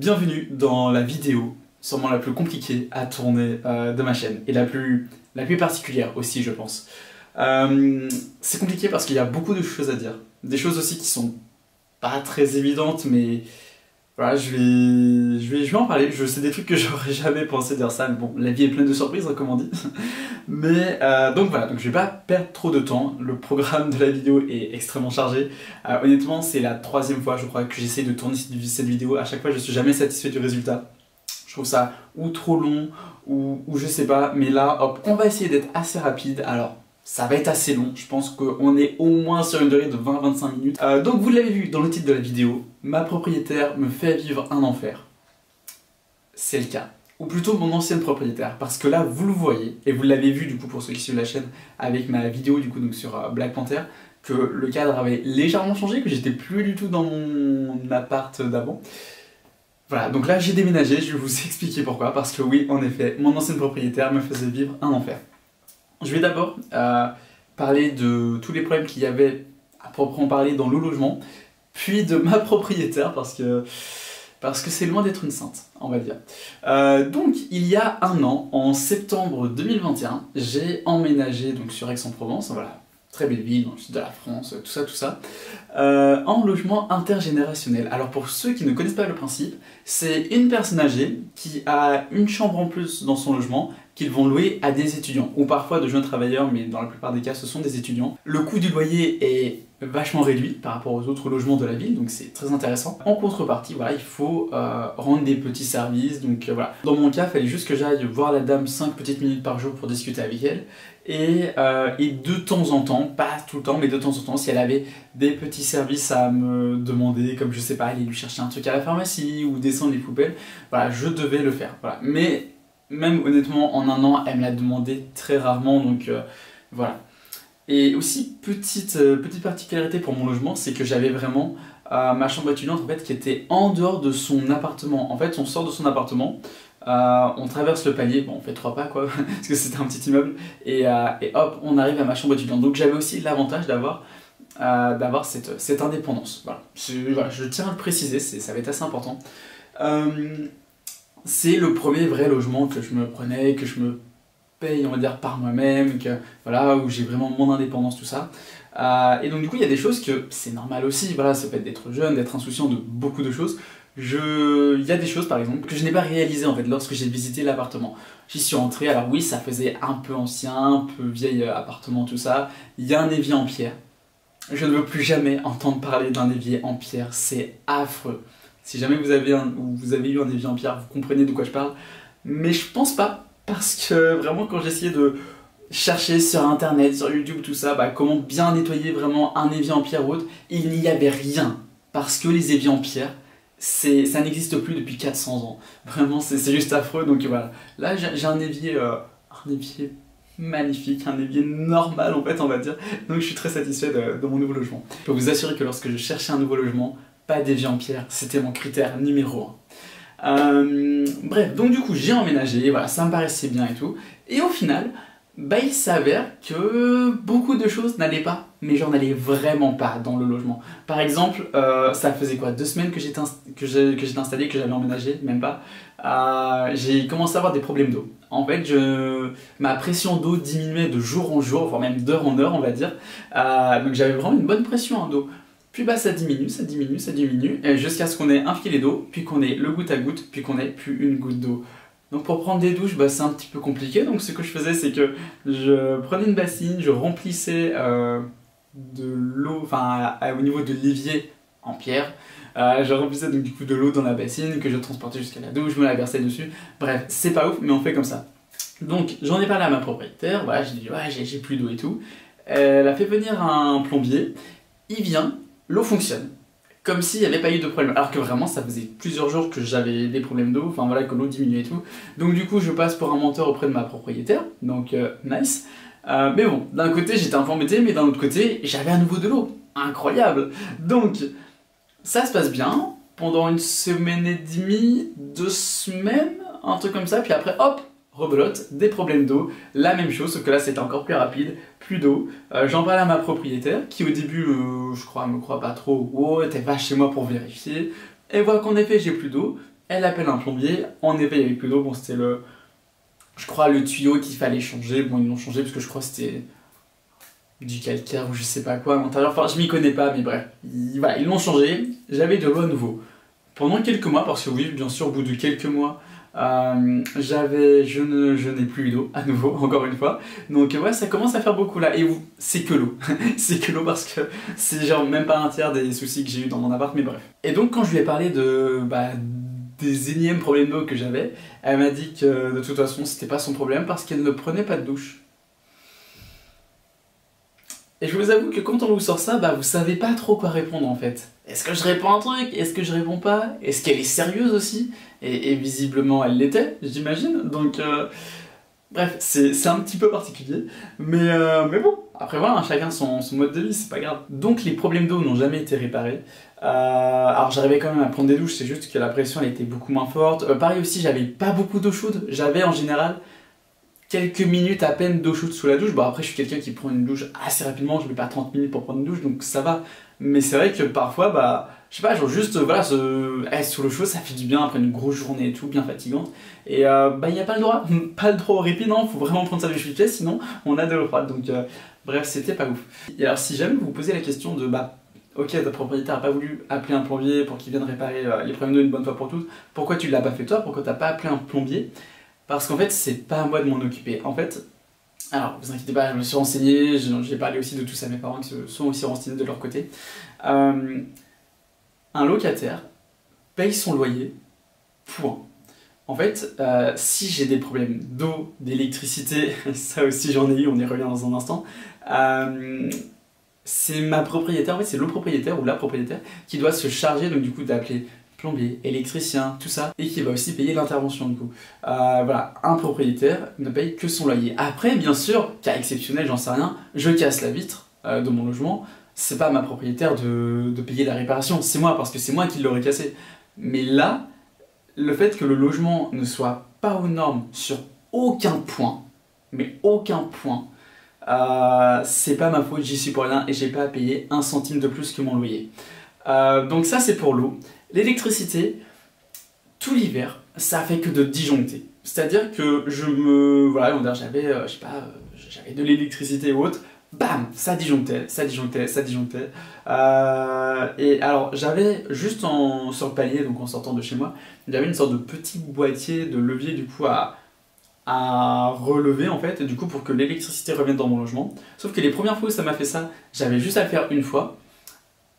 Bienvenue dans la vidéo sûrement la plus compliquée à tourner de ma chaîne et la plus particulière aussi, je pense. C'est compliqué parce qu'il y a beaucoup de choses à dire, des choses aussi qui sont pas très évidentes, mais voilà, je vais en parler. Je sais des trucs que j'aurais jamais pensé dire ça, mais bon, la vie est pleine de surprises, hein, comme on dit. Mais donc voilà, donc je vais pas perdre trop de temps. Le programme de la vidéo est extrêmement chargé. Honnêtement, c'est la troisième fois, je crois, que j'essaie de tourner cette vidéo. À chaque fois, je suis jamais satisfait du résultat. Je trouve ça ou trop long, ou je sais pas. Mais là, hop, on va essayer d'être assez rapide. Alors, ça va être assez long. Je pense qu'on est au moins sur une durée de 20-25 minutes. Donc vous l'avez vu dans le titre de la vidéo, ma propriétaire me fait vivre un enfer. C'est le cas. Ou plutôt mon ancienne propriétaire, parce que là vous le voyez, et vous l'avez vu du coup pour ceux qui suivent la chaîne avec ma vidéo du coup donc sur Black Panther, que le cadre avait légèrement changé, que j'étais plus du tout dans mon appart d'avant. Voilà, donc là j'ai déménagé, je vais vous expliquer pourquoi, parce que oui, en effet, mon ancienne propriétaire me faisait vivre un enfer. Je vais d'abord parler de tous les problèmes qu'il y avait à proprement parler dans le logement, puis de ma propriétaire, parce que c'est loin d'être une sainte, on va dire. Donc, il y a un an, en septembre 2021, j'ai emménagé donc, sur Aix-en-Provence, voilà, très belle ville, dans le sud de la France, tout ça, en logement intergénérationnel. Alors, pour ceux qui ne connaissent pas le principe, c'est une personne âgée qui a une chambre en plus dans son logement, qu'ils vont louer à des étudiants, ou parfois de jeunes travailleurs, mais dans la plupart des cas, ce sont des étudiants. Le coût du loyer est vachement réduit par rapport aux autres logements de la ville, donc c'est très intéressant. En contrepartie, voilà, il faut rendre des petits services, donc voilà. Dans mon cas, il fallait juste que j'aille voir la dame 5 petites minutes par jour pour discuter avec elle, et de temps en temps, pas tout le temps, mais de temps en temps, si elle avait des petits services à me demander, comme je sais pas, aller lui chercher un truc à la pharmacie, ou descendre les poubelles, voilà, je devais le faire, voilà. Mais même honnêtement, en un an, elle me l'a demandé très rarement, donc voilà. Et aussi, petite particularité pour mon logement, c'est que j'avais vraiment ma chambre étudiante en fait, qui était en dehors de son appartement. En fait, on sort de son appartement, on traverse le palier, bon on fait 3 pas quoi, parce que c'était un petit immeuble, et hop, on arrive à ma chambre étudiante. Donc j'avais aussi l'avantage d'avoir cette indépendance. Voilà. Voilà, je tiens à le préciser, ça va être assez important. C'est le premier vrai logement que je me prenais, que je me paye, on va dire, par moi-même, voilà, où j'ai vraiment mon indépendance, tout ça. Et donc du coup, il y a des choses que c'est normal aussi, voilà, ça peut être d'être jeune, d'être insouciant de beaucoup de choses. Il y a des choses, par exemple, que je n'ai pas réalisées, en fait, lorsque j'ai visité l'appartement. J'y suis entré, alors oui, ça faisait un peu ancien, un peu vieil appartement, tout ça. Il y a un évier en pierre. Je ne veux plus jamais entendre parler d'un évier en pierre, c'est affreux. Si jamais vous avez eu un évier en pierre, vous comprenez de quoi je parle. Mais je pense pas, parce que vraiment quand j'essayais de chercher sur internet, sur YouTube, tout ça, comment bien nettoyer vraiment un évier en pierre ou autre, il n'y avait rien. Parce que les éviers en pierre, ça n'existe plus depuis 400 ans. Vraiment, c'est juste affreux, donc voilà. Là, j'ai un évier magnifique, un évier normal en fait, on va dire. Donc je suis très satisfait de mon nouveau logement. Je peux vous assurer que lorsque je cherchais un nouveau logement, pas d'évier en pierre, c'était mon critère numéro 1. Bref, donc du coup j'ai emménagé, voilà, ça me paraissait bien et tout, et au final, il s'avère que beaucoup de choses n'allaient pas, mais genre n'allaient vraiment pas dans le logement. Par exemple, ça faisait quoi, 2 semaines que j'étais installé, que j'avais emménagé, même pas, j'ai commencé à avoir des problèmes d'eau. En fait, ma pression d'eau diminuait de jour en jour, voire même d'heure en heure, on va dire, donc j'avais vraiment une bonne pression d'eau. Puis ça diminue, jusqu'à ce qu'on ait un filet d'eau, puis qu'on ait le goutte à goutte, puis qu'on ait plus une goutte d'eau. Donc pour prendre des douches, c'est un petit peu compliqué, donc ce que je faisais c'est que je prenais une bassine, je remplissais de l'eau, enfin au niveau de l'évier en pierre, je remplissais donc du coup de l'eau dans la bassine, que je transportais jusqu'à la douche, je me la versais dessus, bref, c'est pas ouf, mais on fait comme ça. Donc j'en ai parlé à ma propriétaire, voilà, j'ai dit ouais j'ai plus d'eau et tout, elle a fait venir un plombier, il vient, l'eau fonctionne, comme s'il n'y avait pas eu de problème, alors que vraiment ça faisait plusieurs jours que j'avais des problèmes d'eau, enfin voilà, que l'eau diminuait et tout, donc du coup je passe pour un menteur auprès de ma propriétaire, donc nice, mais bon, d'un côté j'étais un peu embêté, mais d'un autre côté j'avais à nouveau de l'eau, incroyable, donc ça se passe bien, pendant 1 semaine et demie, 2 semaines, un truc comme ça, puis après hop, rebelote, des problèmes d'eau, la même chose, sauf que là c'était encore plus rapide, plus d'eau. J'en parle à ma propriétaire, qui au début, je crois, me croit pas trop, oh, t'es pas chez moi pour vérifier, et voit qu'en effet j'ai plus d'eau, elle appelle un plombier, en effet il n'y avait plus d'eau, bon c'était je crois le tuyau qu'il fallait changer, bon ils l'ont changé parce que je crois que c'était du calcaire ou je sais pas quoi à l'intérieur, enfin je m'y connais pas mais bref, voilà, ils l'ont changé, j'avais de l'eau à nouveau. Pendant quelques mois, parce que oui bien sûr au bout de quelques mois, je n'ai plus eu d'eau à nouveau, encore une fois, donc ouais ça commence à faire beaucoup là, et c'est que l'eau, c'est que l'eau parce que c'est genre même pas un tiers des soucis que j'ai eu dans mon appart, mais bref. Et donc quand je lui ai parlé des énièmes problèmes d'eau que j'avais, elle m'a dit que de toute façon c'était pas son problème parce qu'elle ne prenait pas de douche. Et je vous avoue que quand on vous sort ça, vous savez pas trop quoi répondre en fait. Est-ce que je réponds un truc? Est-ce que je réponds pas? Est-ce qu'elle est sérieuse aussi? Et visiblement elle l'était, j'imagine. Donc bref, c'est un petit peu particulier. Mais bon, après voilà, hein, chacun son mode de vie, c'est pas grave. Donc les problèmes d'eau n'ont jamais été réparés. Alors j'arrivais quand même à prendre des douches, c'est juste que la pression elle était beaucoup moins forte. Pareil aussi, j'avais pas beaucoup d'eau chaude. J'avais en général quelques minutes à peine d'eau chaude sous la douche. Bon après je suis quelqu'un qui prend une douche assez rapidement, je mets pas 30 minutes pour prendre une douche, donc ça va. Mais c'est vrai que parfois, je sais pas, genre juste, voilà, être sous l'eau chaude, ça fait du bien après une grosse journée et tout, bien fatigante. Et il n'y a pas le droit, pas le droit au répit, non, faut vraiment prendre sa douche vite fait, sinon on a de l'eau froide. Donc bref, c'était pas ouf. Et alors si jamais vous vous posez la question de, ok, ta propriétaire a pas voulu appeler un plombier pour qu'il vienne réparer les problèmes d'eau une bonne fois pour toutes, pourquoi tu l'as pas fait toi? Pourquoi t'as pas appelé un plombier? Parce qu'en fait, c'est pas à moi de m'en occuper. En fait, alors vous inquiétez pas, je me suis renseigné, j'ai parlé aussi de tout ça à mes parents qui se sont aussi renseignés de leur côté. Un locataire paye son loyer, point. En fait, si j'ai des problèmes d'eau, d'électricité, ça aussi j'en ai eu, on y revient dans un instant, c'est ma propriétaire, en fait c'est le propriétaire ou la propriétaire qui doit se charger donc du coup d'appeler plombier, électricien, tout ça, et qui va aussi payer l'intervention du coup. Voilà, un propriétaire ne paye que son loyer. Après, bien sûr, cas exceptionnel, j'en sais rien, je casse la vitre de mon logement, c'est pas à ma propriétaire de payer la réparation, c'est moi, parce que c'est moi qui l'aurais cassé. Mais là, le fait que le logement ne soit pas aux normes sur aucun point, mais aucun point, c'est pas ma faute, j'y suis pour rien et j'ai pas à payer un centime de plus que mon loyer. Donc ça c'est pour l'eau. L'électricité, tout l'hiver, ça fait que de disjoncter. C'est-à-dire que voilà, j'avais, je sais pas, j'avais de l'électricité ou autre, bam, ça disjonctait, ça disjonctait, ça disjonctait. Et alors, j'avais juste sur le palier, donc en sortant de chez moi, j'avais une sorte de petit boîtier de levier du coup à relever en fait, et du coup pour que l'électricité revienne dans mon logement. Sauf que les premières fois où ça m'a fait ça, j'avais juste à le faire une fois.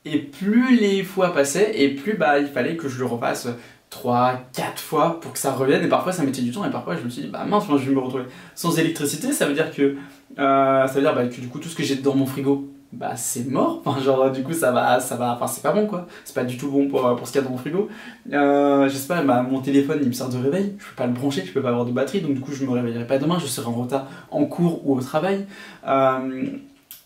Et plus les fois passaient, et plus il fallait que je le refasse 3, 4 fois pour que ça revienne, et parfois ça mettait du temps, et parfois je me suis dit, mince, moi je vais me retrouver sans électricité, ça veut dire que, que du coup tout ce que j'ai dans mon frigo, c'est mort, enfin genre du coup enfin c'est pas bon quoi, c'est pas du tout bon pour ce qu'il y a dans mon frigo. Je sais pas, mon téléphone il me sert de réveil, je peux pas le brancher, je peux pas avoir de batterie, donc du coup je me réveillerai pas demain, je serai en retard en cours ou au travail.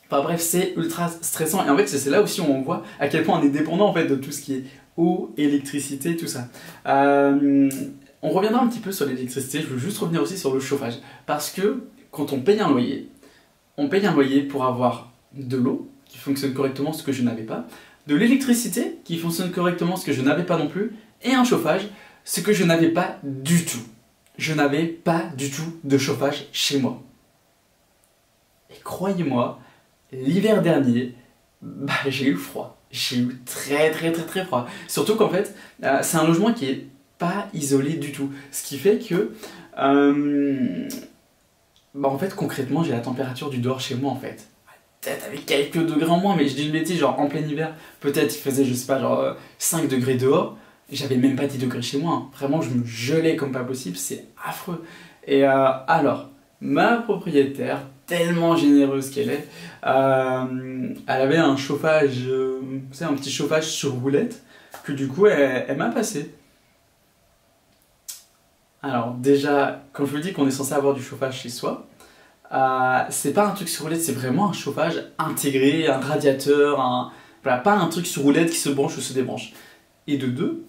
Enfin bref, c'est ultra stressant et en fait c'est là aussi où on voit à quel point on est dépendant en fait de tout ce qui est eau, électricité, tout ça. On reviendra un petit peu sur l'électricité, je veux juste revenir aussi sur le chauffage. Parce que quand on paye un loyer pour avoir de l'eau qui fonctionne correctement, ce que je n'avais pas, de l'électricité qui fonctionne correctement, ce que je n'avais pas non plus, et un chauffage, ce que je n'avais pas du tout. Je n'avais pas du tout de chauffage chez moi. Et croyez-moi, l'hiver dernier, j'ai eu froid. J'ai eu très très très très froid. Surtout qu'en fait, c'est un logement qui est pas isolé du tout. Ce qui fait que, en fait, concrètement, j'ai la température du dehors chez moi en fait. Peut-être avec quelques degrés en moins, mais je dis une bêtise, genre en plein hiver, peut-être il faisait, je sais pas, genre 5 degrés dehors. J'avais même pas 10 degrés chez moi. Hein. Vraiment, je me gelais comme pas possible, c'est affreux. Et alors, ma propriétaire, tellement généreuse qu'elle est, elle avait un chauffage, vous savez, un petit chauffage sur roulette, que du coup elle m'a passé. Alors déjà, quand je vous dis qu'on est censé avoir du chauffage chez soi, c'est pas un truc sur roulette, c'est vraiment un chauffage intégré, un radiateur, voilà, pas un truc sur roulette qui se branche ou se débranche. Et de deux,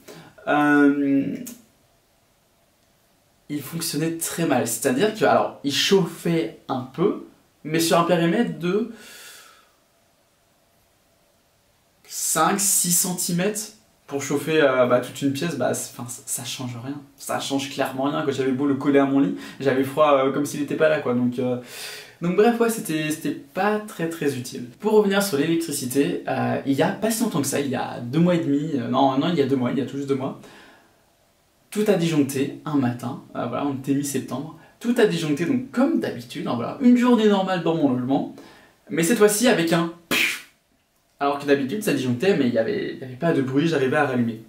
il fonctionnait très mal. C'est-à-dire que, alors, il chauffait un peu, mais sur un périmètre de 5-6 cm, pour chauffer toute une pièce, ça change rien. Ça change clairement rien. Quand j'avais beau le coller à mon lit, j'avais froid comme s'il n'était pas là, quoi. Donc bref, ouais, c'était pas très très utile. Pour revenir sur l'électricité, il y a pas si longtemps que ça, il y a 2 mois et demi, non, il y a 2 mois, il y a tout juste 2 mois, tout a disjoncté un matin, voilà, on était mi-septembre, tout a disjoncté, donc comme d'habitude, hein, voilà, une journée normale dans mon logement, mais cette fois-ci avec un alors que d'habitude ça disjonctait, mais il y avait pas de bruit, j'arrivais à rallumer.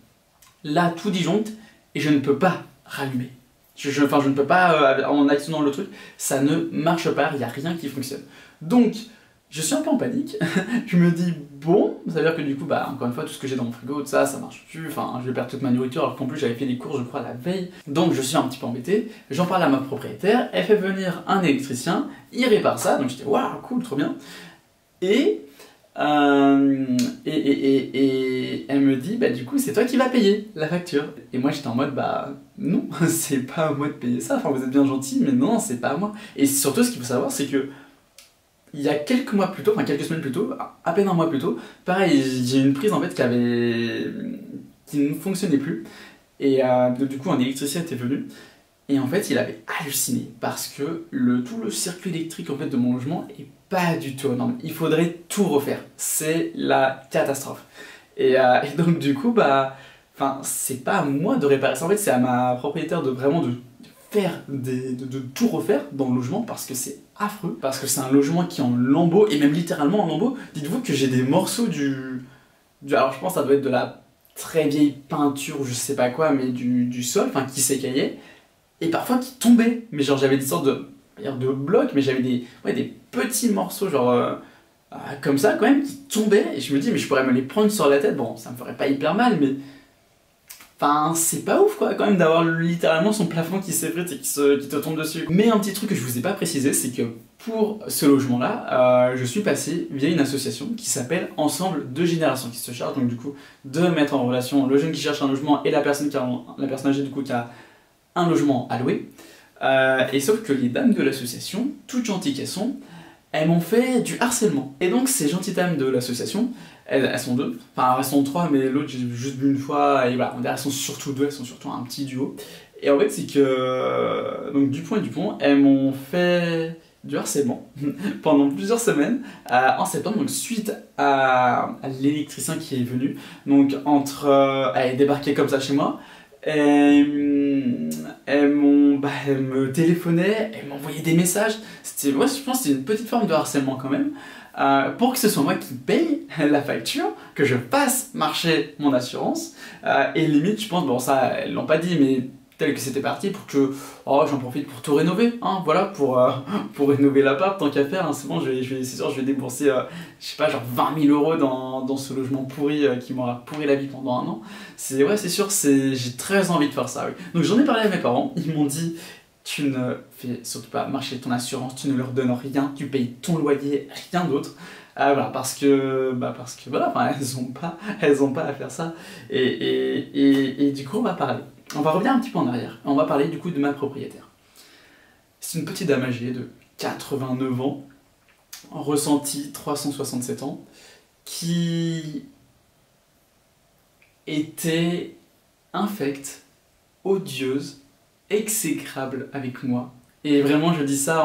Là, tout disjoncte et je ne peux pas rallumer. Je ne peux pas, en actionnant le truc, ça ne marche pas, il n'y a rien qui fonctionne. Donc, je suis un peu en panique, je me dis, bon, ça veut dire que du coup, encore une fois, tout ce que j'ai dans mon frigo, ça marche plus, enfin, je vais perdre toute ma nourriture, alors qu'en plus j'avais fait des courses, je crois, la veille. Donc, je suis un petit peu embêté, j'en parle à ma propriétaire, elle fait venir un électricien, il répare ça, donc je dis, waouh, cool, trop bien. Et elle me dit, du coup, c'est toi qui vas payer la facture. Et moi, j'étais en mode, non, c'est pas à moi de payer ça. Enfin, vous êtes bien gentil, mais non, c'est pas à moi. Et surtout, ce qu'il faut savoir, c'est que il y a quelques mois plus tôt, enfin quelques semaines plus tôt, à peine un mois plus tôt, pareil, j'ai une prise en fait qui ne fonctionnait plus. Et du coup, un électricien était venu. Et en fait, il avait halluciné parce que tout le circuit électrique en fait, de mon logement est pas du tout énorme. Il faudrait tout refaire. C'est la catastrophe. Et donc du coup, c'est pas à moi de réparer ça. En fait, c'est à ma propriétaire de vraiment de faire de tout refaire dans le logement parce que c'est affreux. Parce que c'est un logement qui est en lambeaux et même littéralement en lambeaux. Dites-vous que j'ai des morceaux alors je pense que ça doit être de la très vieille peinture ou je sais pas quoi, mais du sol, enfin qui s'écaillait. Et parfois qui tombaient, mais genre j'avais des sortes de blocs, mais j'avais des petits morceaux genre comme ça quand même qui tombaient, et je me dis mais je pourrais me les prendre sur la tête, bon ça me ferait pas hyper mal, mais enfin c'est pas ouf quoi quand même d'avoir littéralement son plafond qui s'effrite et qui te tombe dessus. Mais un petit truc que je vous ai pas précisé, c'est que pour ce logement là, je suis passé via une association qui s'appelle Ensemble de Générations, qui se charge donc du coup de mettre en relation le jeune qui cherche un logement et la personne âgée du coup qui a un logement à louer. Et sauf que les dames de l'association, toutes gentilles qu'elles sont, elles m'ont fait du harcèlement. Et donc ces gentilles dames de l'association, elles sont 2, enfin elles sont 3, mais l'autre j'ai juste vu une fois, et voilà, elles sont surtout 2, elles sont surtout un petit duo. Et en fait c'est que, donc Dupont et Dupont, elles m'ont fait du harcèlement pendant plusieurs semaines en septembre, donc suite à l'électricien qui est venu, donc elle est débarquée comme ça chez moi. Elles me téléphonaient, elles m'envoyaient des messages. Moi, je pense que c'était une petite forme de harcèlement quand même. Pour que ce soit moi qui paye la facture, que je fasse marcher mon assurance. Et limite, je pense, bon, ça, elles l'ont pas dit, mais tel que c'était parti pour que j'en profite pour tout rénover, hein, voilà, pour rénover l'appart, tant qu'à faire, hein, c'est bon, c'est sûr, je vais débourser, je sais pas, genre 20 000 € dans ce logement pourri qui m'aura pourri la vie pendant 1 an. C'est sûr, j'ai très envie de faire ça, oui. Donc j'en ai parlé à mes parents, ils m'ont dit, tu ne fais surtout pas marcher ton assurance, tu ne leur donnes rien, tu payes ton loyer, rien d'autre. Voilà, parce que voilà, elles ont pas à faire ça. Et du coup, on va revenir un petit peu en arrière. On va parler du coup de ma propriétaire. C'est une petite dame âgée de 89 ans, ressenti 367 ans, qui était infecte, odieuse, exécrable avec moi. Et vraiment, je dis ça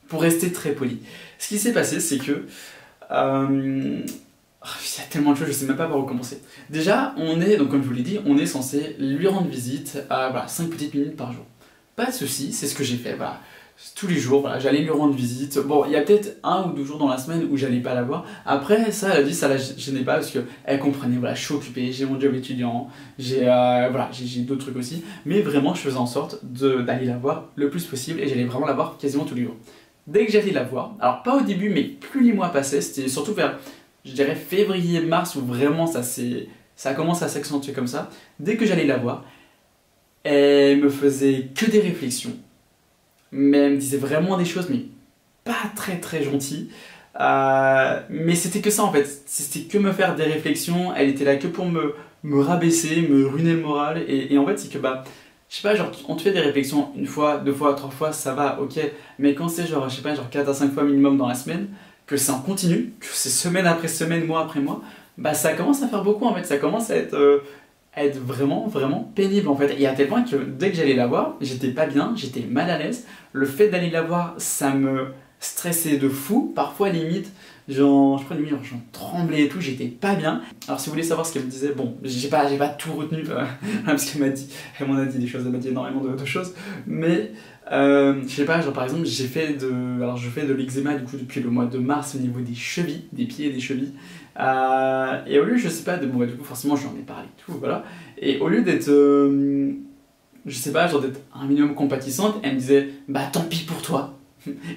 pour rester très poli. Ce qui s'est passé, c'est que il y a tellement de choses, je sais même pas par où commencer. Déjà, donc comme je vous l'ai dit, on est censé lui rendre visite à 5 petites minutes par jour. Pas de souci, c'est ce que j'ai fait, voilà. Tous les jours, voilà, j'allais lui rendre visite. Bon, il y a peut-être 1 ou 2 jours dans la semaine où j'allais pas la voir. Après, ça, elle a dit, ça la gênait pas parce qu'elle comprenait, voilà, je suis occupé, j'ai mon job étudiant, j'ai d'autres trucs aussi. Mais vraiment, je faisais en sorte d'aller la voir le plus possible et j'allais vraiment la voir quasiment tous les jours. Dès que j'allais la voir, alors pas au début, mais plus les mois passaient, c'était surtout vers, je dirais, février-mars où vraiment ça commence à s'accentuer comme ça. Dès que j'allais la voir, elle me faisait que des réflexions. Mais elle me disait vraiment des choses, mais pas très très gentilles. Mais c'était que ça en fait, c'était que me faire des réflexions, elle était là que pour me rabaisser, me ruiner le moral. Et en fait, c'est que je sais pas, genre, on te fait des réflexions 1 fois, 2 fois, 3 fois, ça va, ok. Mais quand c'est genre, je sais pas, genre 4 à 5 fois minimum dans la semaine, que c'est en continu, que c'est semaine après semaine, mois après mois, bah ça commence à faire beaucoup en fait, ça commence à être vraiment, vraiment pénible en fait. Et à tel point que dès que j'allais la voir, j'étais pas bien, j'étais mal à l'aise. Le fait d'aller la voir, ça me stressait de fou, parfois limite, je prenais limite, j'en tremblais et tout, j'étais pas bien. Alors si vous voulez savoir ce qu'elle me disait, bon, j'ai pas tout retenu, parce qu'elle m'a dit, elle m'en a dit des choses, elle m'a dit énormément de choses, mais je sais pas, genre par exemple, je fais de l'eczéma du coup depuis le mois de mars au niveau des chevilles, des pieds et des chevilles. Et au lieu, je sais pas, bon, du coup forcément j'en ai parlé et tout, voilà. Et au lieu d'être, je sais pas, genre d'être un minimum compatissante, elle me disait, bah tant pis pour toi.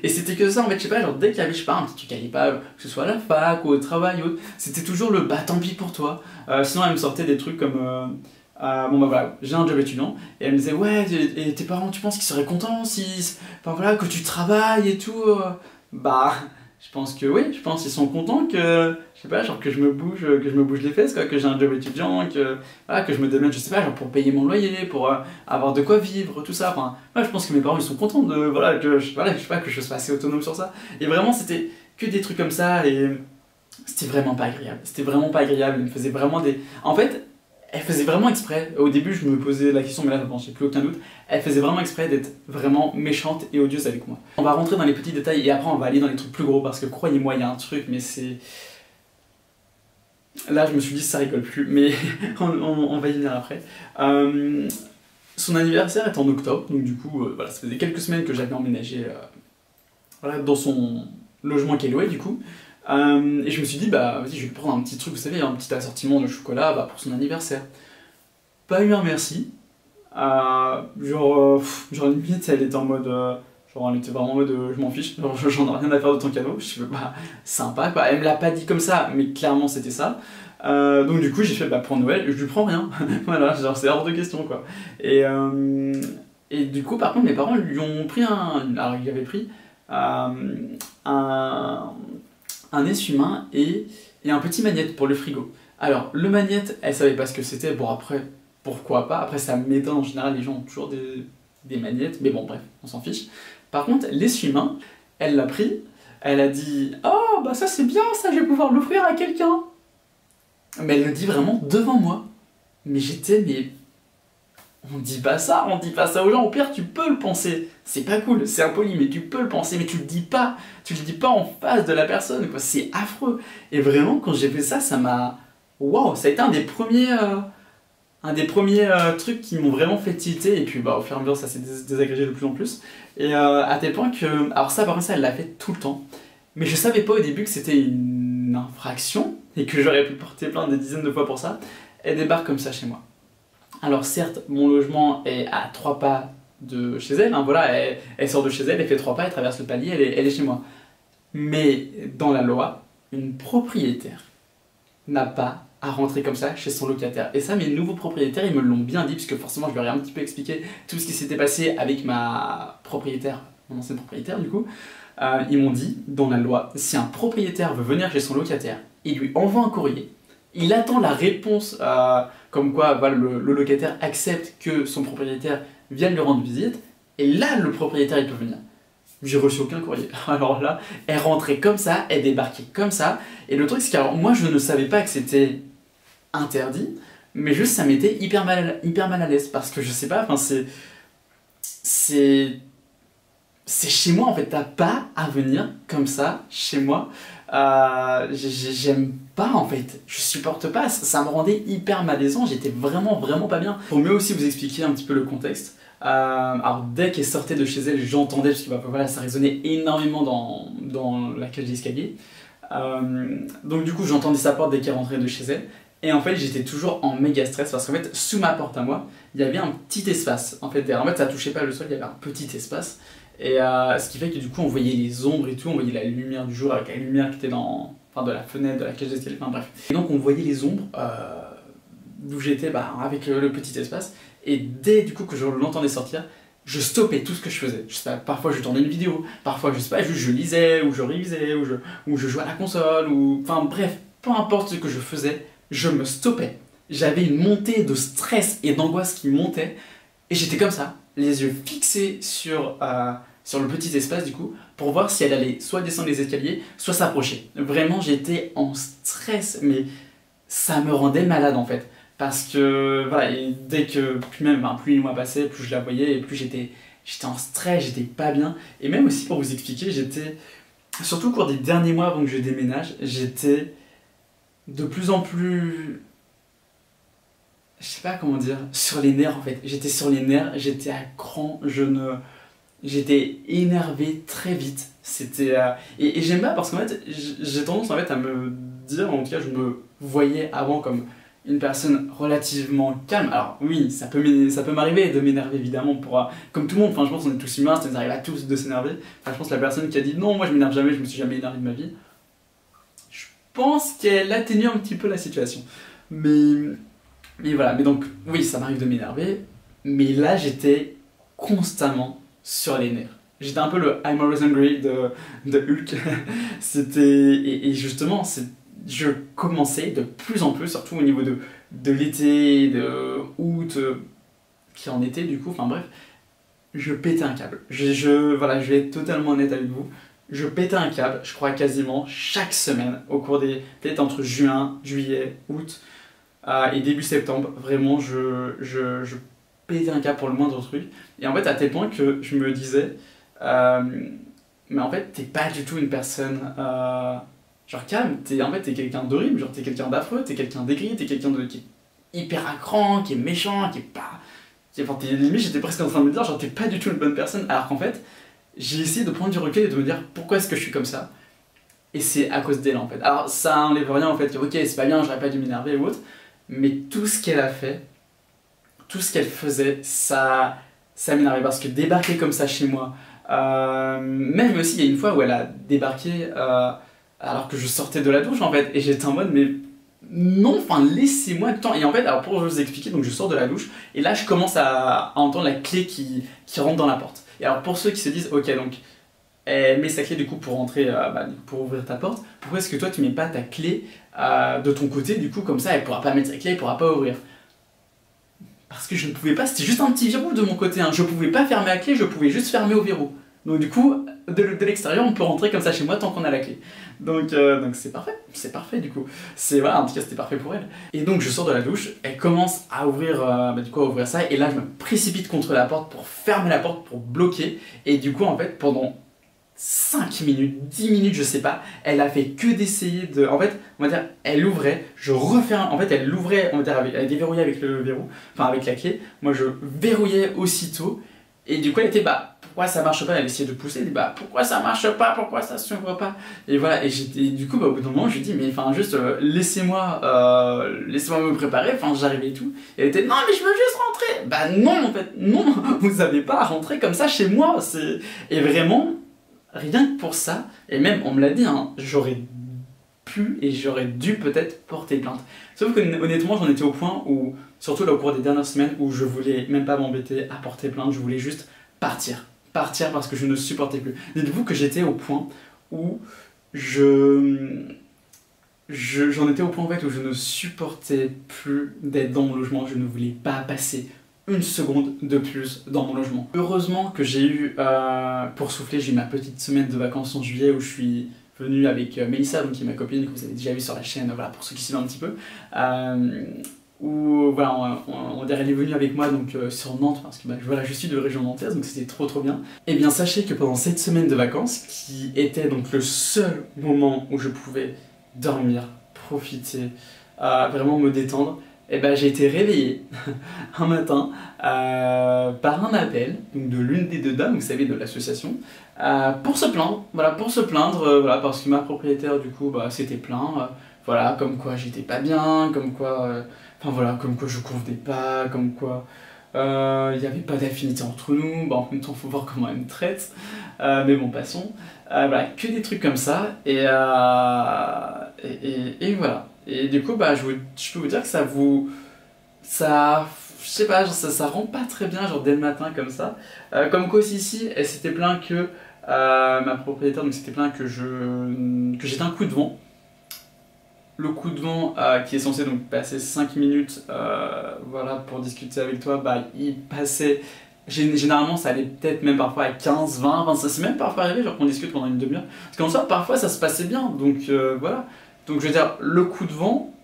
Et c'était que ça en fait, je sais pas, genre dès qu'il y avait, je sais pas, un petit truc qui allait pas, que ce soit à la fac ou au travail ou autre, c'était toujours le bah tant pis pour toi. Sinon elle me sortait des trucs comme, bon bah voilà, j'ai un job étudiant, et elle me disait, ouais, et tes parents, tu penses qu'ils seraient contents si, enfin voilà, que tu travailles et tout Bah, je pense que oui, je pense qu'ils sont contents que, je sais pas, genre que je me bouge les fesses, quoi, que j'ai un job étudiant, que, voilà, que je me démène, je sais pas, genre pour payer mon loyer, pour avoir de quoi vivre, tout ça. Enfin, ouais, je pense que mes parents ils sont contents de, voilà, voilà, je sais pas, que je sois assez autonome sur ça. Et vraiment, c'était que des trucs comme ça, et c'était vraiment pas agréable. C'était vraiment pas agréable, elle me faisait vraiment des. En fait, elle faisait vraiment exprès. Au début, je me posais la question, mais là, bon, j'ai plus aucun doute. Elle faisait vraiment exprès d'être vraiment méchante et odieuse avec moi. On va rentrer dans les petits détails et après, on va aller dans les trucs plus gros parce que croyez-moi, il y a un truc, mais c'est. Là, je me suis dit, ça rigole plus, mais on va y venir après. Son anniversaire est en octobre, donc du coup, voilà, ça faisait quelques semaines que j'avais emménagé voilà, dans son logement qu'elle louait, du coup. Et je me suis dit, bah vas-y, je vais lui prendre un petit truc, vous savez, un petit assortiment de chocolat bah, pour son anniversaire. Pas eu un merci. Genre limite, elle était en mode. Genre, elle était vraiment en mode je m'en fiche, genre, j'en ai rien à faire de ton cadeau. Je fais bah sympa quoi. Elle me l'a pas dit comme ça, mais clairement c'était ça. Donc du coup, j'ai fait bah pour Noël, je lui prends rien. Voilà, genre c'est hors de question quoi. Et du coup, par contre, mes parents lui ont pris un. Alors, il avait pris un essuie-main et un petit magnète pour le frigo. Alors, le magnète, elle savait pas ce que c'était. Bon, après, pourquoi pas. Après, ça m'étonne, en général, les gens ont toujours des magnettes. Mais bon, bref, on s'en fiche. Par contre, l'essuie-main, elle l'a pris. Elle a dit « Oh, bah ça c'est bien, ça, je vais pouvoir l'offrir à quelqu'un. » Mais elle le dit vraiment devant moi. Mais mais on dit pas ça aux gens, au pire tu peux le penser. C'est pas cool, c'est impoli, mais tu peux le penser, mais tu le dis pas en face de la personne, quoi. C'est affreux. Et vraiment, quand j'ai fait ça, ça m'a. Waouh, ça a été un des premiers trucs qui m'ont vraiment fait tilter, et puis bah, au fur et à mesure, ça s'est désagrégé de plus en plus. Et à tel point que. Alors, ça, par contre, ça, elle l'a fait tout le temps. Mais je savais pas au début que c'était une infraction, et que j'aurais pu porter plainte des dizaines de fois pour ça. Elle débarque comme ça chez moi. Alors certes, mon logement est à 3 pas de chez elle, hein, voilà, elle sort de chez elle, elle fait 3 pas, elle traverse le palier, elle est chez moi. Mais dans la loi, une propriétaire n'a pas à rentrer comme ça chez son locataire. Et ça, mes nouveaux propriétaires, ils me l'ont bien dit, puisque forcément, je leur ai un petit peu expliqué tout ce qui s'était passé avec ma propriétaire, mon ancienne propriétaire du coup. Ils m'ont dit, dans la loi, si un propriétaire veut venir chez son locataire, il lui envoie un courrier, il attend la réponse comme quoi voilà, le locataire accepte que son propriétaire vienne lui rendre visite, et là le propriétaire il peut venir. J'ai reçu aucun courrier. Alors là, elle rentrait comme ça, elle débarquait comme ça, et le truc c'est que moi je ne savais pas que c'était interdit, mais juste ça m'était hyper mal à l'aise, parce que je sais pas, enfin c'est chez moi en fait, t'as pas à venir comme ça chez moi. J'aime pas en fait, je supporte pas, ça me rendait hyper malaisant, j'étais vraiment pas bien. Pour mieux aussi vous expliquer un petit peu le contexte, alors dès qu'elle sortait de chez elle, j'entendais, parce que bah, voilà, ça résonnait énormément dans la cage d'escalier. Donc du coup j'entendais sa porte dès qu'elle rentrait de chez elle. Et en fait j'étais toujours en méga stress parce qu'en fait sous ma porte à moi, il y avait un petit espace. En fait ça touchait pas le sol, il y avait un petit espace. Et ce qui fait que du coup on voyait les ombres et tout, on voyait la lumière du jour avec la lumière qui était de la fenêtre, de la cage d'escalier, enfin bref. Et donc on voyait les ombres d'où j'étais bah, avec le petit espace. Et dès du coup que je l'entendais sortir, je stoppais tout ce que je faisais. Je sais pas, parfois je tournais une vidéo, parfois je sais pas, juste je lisais, ou je révisais, ou je jouais à la console, ou enfin bref, peu importe ce que je faisais, je me stoppais. J'avais une montée de stress et d'angoisse qui montait, et j'étais comme ça, les yeux fixés sur le petit espace du coup, pour voir si elle allait soit descendre les escaliers, soit s'approcher. Vraiment, j'étais en stress, mais ça me rendait malade en fait. Parce que, voilà, et dès que, plus même, hein, plus les mois passaient, plus je la voyais, et plus j'étais en stress, j'étais pas bien. Et même aussi, pour vous expliquer, surtout au cours des derniers mois avant que je déménage, j'étais de plus en plus, je sais pas comment dire, sur les nerfs en fait. J'étais sur les nerfs, j'étais à cran, j'étais énervé très vite. Et j'aime pas parce qu'en fait, j'ai tendance en fait à me dire, en tout cas, je me voyais avant comme une personne relativement calme. Alors oui, ça peut m'arriver de m'énerver évidemment, comme tout le monde, enfin je pense qu'on est tous humains, ça nous arrive à tous de s'énerver. Enfin je pense que la personne qui a dit non, moi je m'énerve jamais, je me suis jamais énervé de ma vie, je pense qu'elle atténue un petit peu la situation. Mais, mais voilà, mais donc oui, ça m'arrive de m'énerver, mais là j'étais constamment sur les nerfs. J'étais un peu le I'm always angry de Hulk. Et justement, je commençais de plus en plus, surtout au niveau de l'été, de août, qui en était du coup, enfin bref, je pétais un câble. Voilà, je vais être totalement honnête avec vous. Je pétais un câble, je crois quasiment chaque semaine, au cours peut-être entre juin, juillet, août et début septembre. Vraiment, je pétais un câble pour le moindre truc. Et en fait, à tel point que je me disais, mais en fait, t'es pas du tout une personne genre calme, en fait, t'es quelqu'un d'horrible, genre t'es quelqu'un d'affreux, t'es quelqu'un d'aigri, t'es quelqu'un qui est hyper à cran, qui est méchant, qui est pas. Enfin, limite, j'étais presque en train de me dire, genre t'es pas du tout une bonne personne, alors qu'en fait, j'ai essayé de prendre du recul et de me dire pourquoi est-ce que je suis comme ça. Et c'est à cause d'elle en fait. Alors ça enlève rien en fait, ok, c'est pas bien, j'aurais pas dû m'énerver ou autre, mais tout ce qu'elle a fait, tout ce qu'elle faisait, ça m'énervait parce que débarquer comme ça chez moi, même aussi il y a une fois où elle a débarqué alors que je sortais de la douche en fait, et j'étais en mode mais non, enfin laissez-moi le temps. Et en fait, alors pour vous expliquer, donc je sors de la douche et là je commence à entendre la clé qui rentre dans la porte. Et alors pour ceux qui se disent ok, donc elle met sa clé du coup pour rentrer, pour ouvrir ta porte, pourquoi est-ce que toi tu mets pas ta clé de ton côté, du coup comme ça elle pourra pas mettre sa clé, elle pourra pas ouvrir? Parce que je ne pouvais pas, c'était juste un petit verrou de mon côté, hein. Je pouvais pas fermer la clé, je pouvais juste fermer au verrou. Donc du coup, de l'extérieur, on peut rentrer comme ça chez moi tant qu'on a la clé. Donc c'est parfait du coup. Voilà, en tout cas c'était parfait pour elle. Et donc je sors de la douche, elle commence à ouvrir, à ouvrir ça, et là je me précipite contre la porte pour fermer la porte, pour bloquer. Et du coup en fait pendant 5 minutes, 10 minutes, je sais pas, elle a fait que d'essayer de... En fait, on va dire, elle ouvrait, je referme... En fait, elle l'ouvrait, on va dire, elle déverrouillait avec le verrou, enfin avec la clé. Moi, je verrouillais aussitôt. Et du coup, elle était, pourquoi ça marche pas? Elle essayait de pousser, elle dit, pourquoi ça marche pas? Pourquoi ça s'ouvre pas? Et voilà, et du coup, au bout d'un moment, je lui dis, mais enfin, juste, laissez-moi me préparer, enfin, j'arrivais et tout. Et elle était, non, mais je veux juste rentrer. Non, en fait, non, vous avez pas à rentrer comme ça chez moi. Et vraiment... Rien que pour ça, et même on me l'a dit, hein, j'aurais pu et j'aurais dû peut-être porter plainte. Sauf que honnêtement j'en étais au point où, surtout là au cours des dernières semaines, où je voulais même pas m'embêter à porter plainte, je voulais juste partir. Partir parce que je ne supportais plus. Dites-vous que j'étais au point où j'en étais au point en fait où je ne supportais plus d'être dans mon logement, je ne voulais pas passer une seconde de plus dans mon logement. Heureusement que j'ai eu, pour souffler, j'ai eu ma petite semaine de vacances en juillet où je suis venu avec Mélissa, donc qui est ma copine, que vous avez déjà vu sur la chaîne, voilà, pour ceux qui suivent un petit peu. Où voilà, elle est venue avec moi donc, sur Nantes, parce que voilà, je suis de région nantaise, donc c'était trop bien. Et bien sachez que pendant cette semaine de vacances, qui était donc le seul moment où je pouvais dormir, profiter, vraiment me détendre, et j'ai été réveillé un matin par un appel donc de l'une des deux dames, vous savez, de l'association, pour se plaindre, voilà, parce que ma propriétaire du coup s'était plaint, voilà, comme quoi j'étais pas bien, comme quoi, comme quoi je convenais pas, comme quoi il n'y avait pas d'affinité entre nous, en même temps faut voir comment elle me traite, mais bon passons, voilà, que des trucs comme ça, et voilà. Et du coup, je peux vous dire que je sais pas, genre, ça rend pas très bien, genre dès le matin comme ça. Comme quoi aussi ici, elle s'était plaint que, ma propriétaire s'était plaint que j'étais un coup de vent. Le coup de vent qui est censé donc passer 5 minutes voilà, pour discuter avec toi, il passait... Généralement ça allait peut-être même parfois à 15, 20, 25, c'est même parfois arrivé genre qu'on discute pendant une demi-heure. Parce qu'en soi parfois ça se passait bien, donc voilà. Donc je veux dire, le coup de vent,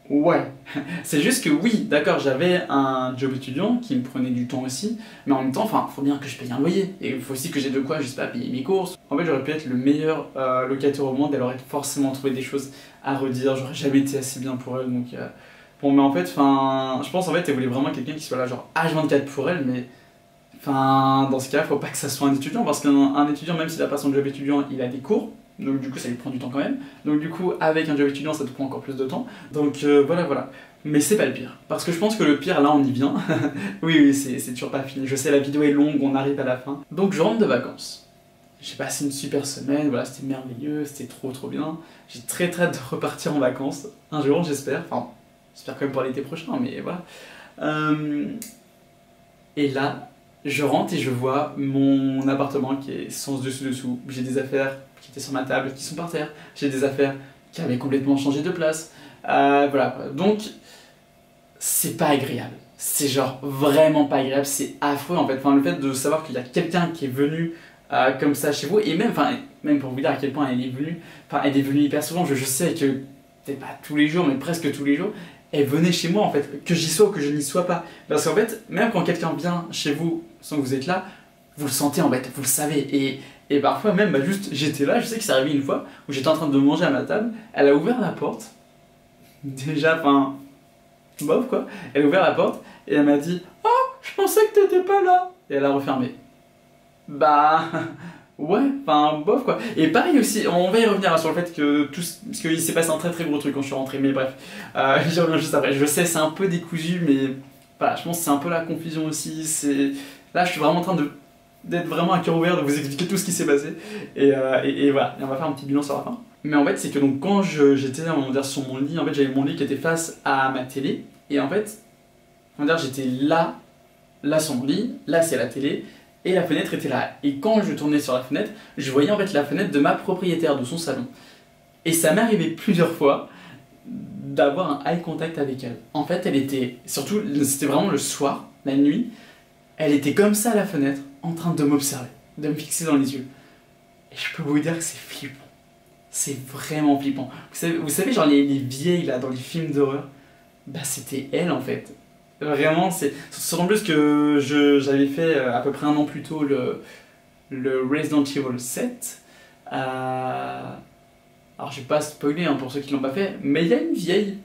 Ouais, c'est juste que oui, d'accord, j'avais un job étudiant qui me prenait du temps aussi, mais en même temps, enfin, faut bien que je paye un loyer, et il faut aussi que j'ai de quoi, je sais pas, payer mes courses. En fait, j'aurais pu être le meilleur locataire au monde, elle aurait forcément trouvé des choses à redire, j'aurais jamais été assez bien pour elle, donc... Bon, mais en fait, enfin, je pense en fait, elle voulait vraiment quelqu'un qui soit là, genre H24 pour elle, mais... Enfin, dans ce cas-là, faut pas que ça soit un étudiant, parce qu'un étudiant, même s'il a pas son job étudiant, il a des cours, donc du coup ça lui prend du temps quand même. Donc du coup, avec un job étudiant, ça te prend encore plus de temps. Donc voilà, voilà. Mais c'est pas le pire. Parce que je pense que le pire, là, on y vient. Oui, oui, c'est toujours pas fini. Je sais, la vidéo est longue, on arrive à la fin. Donc je rentre de vacances. J'ai passé une super semaine, voilà, c'était merveilleux, c'était trop trop bien. J'ai très très hâte de repartir en vacances, un jour j'espère. Enfin, j'espère quand même pour l'été prochain, mais voilà. Euh, Et là, je rentre et je vois mon appartement qui est sans dessus-dessous. J'ai des affaires qui étaient sur ma table qui sont par terre. J'ai des affaires qui avaient complètement changé de place. Voilà. Donc, c'est pas agréable. C'est genre vraiment pas agréable. C'est affreux en fait. Enfin, le fait de savoir qu'il y a quelqu'un qui est venu comme ça chez vous. Et même, enfin, même pour vous dire à quel point elle est venue. Enfin, elle est venue hyper souvent. Je sais que peut-être pas tous les jours, mais presque tous les jours. Elle venait chez moi en fait, que j'y sois ou que je n'y sois pas. Parce qu'en fait, même quand quelqu'un vient chez vous sans que vous êtes là, vous le sentez en fait, vous le savez. Et parfois même, bah, juste j'étais là, je sais que c'est arrivé une fois où j'étais en train de manger à ma table, elle a ouvert la porte, déjà, enfin, bof quoi, elle a ouvert la porte et elle m'a dit «Oh, je pensais que t'étais pas là!» Et elle a refermé. Bah. Ouais, enfin, bof quoi. Et pareil aussi, on va y revenir sur le fait que tout. Parce qu'il s'est passé un très très gros truc quand je suis rentré, mais bref, j'y reviens juste après. Je sais, c'est un peu décousu, mais voilà, je pense que c'est un peu la confusion aussi. Là, je suis vraiment en train d'être vraiment à cœur ouvert, de vous expliquer tout ce qui s'est passé. Et voilà, et on va faire un petit bilan sur la fin. Mais en fait, c'est que donc quand j'étais on va dire, sur mon lit, en fait, j'avais mon lit qui était face à ma télé. Et en fait, on va dire, j'étais là sur mon lit, là c'est la télé. Et la fenêtre était là. Et quand je tournais sur la fenêtre, je voyais en fait la fenêtre de ma propriétaire, de son salon. Et ça m'est arrivé plusieurs fois d'avoir un eye contact avec elle. En fait, elle était, surtout, c'était vraiment le soir, la nuit, elle était comme ça à la fenêtre, en train de m'observer, de me fixer dans les yeux. Et je peux vous dire que c'est flippant. C'est vraiment flippant. Vous savez genre les vieilles là, dans les films d'horreur, bah c'était elle en fait. Vraiment, c'est d'autant plus que j'avais fait à peu près un an plus tôt le Resident Evil 7. Alors, je vais pas spoiler hein, pour ceux qui l'ont pas fait, mais il y a une vieille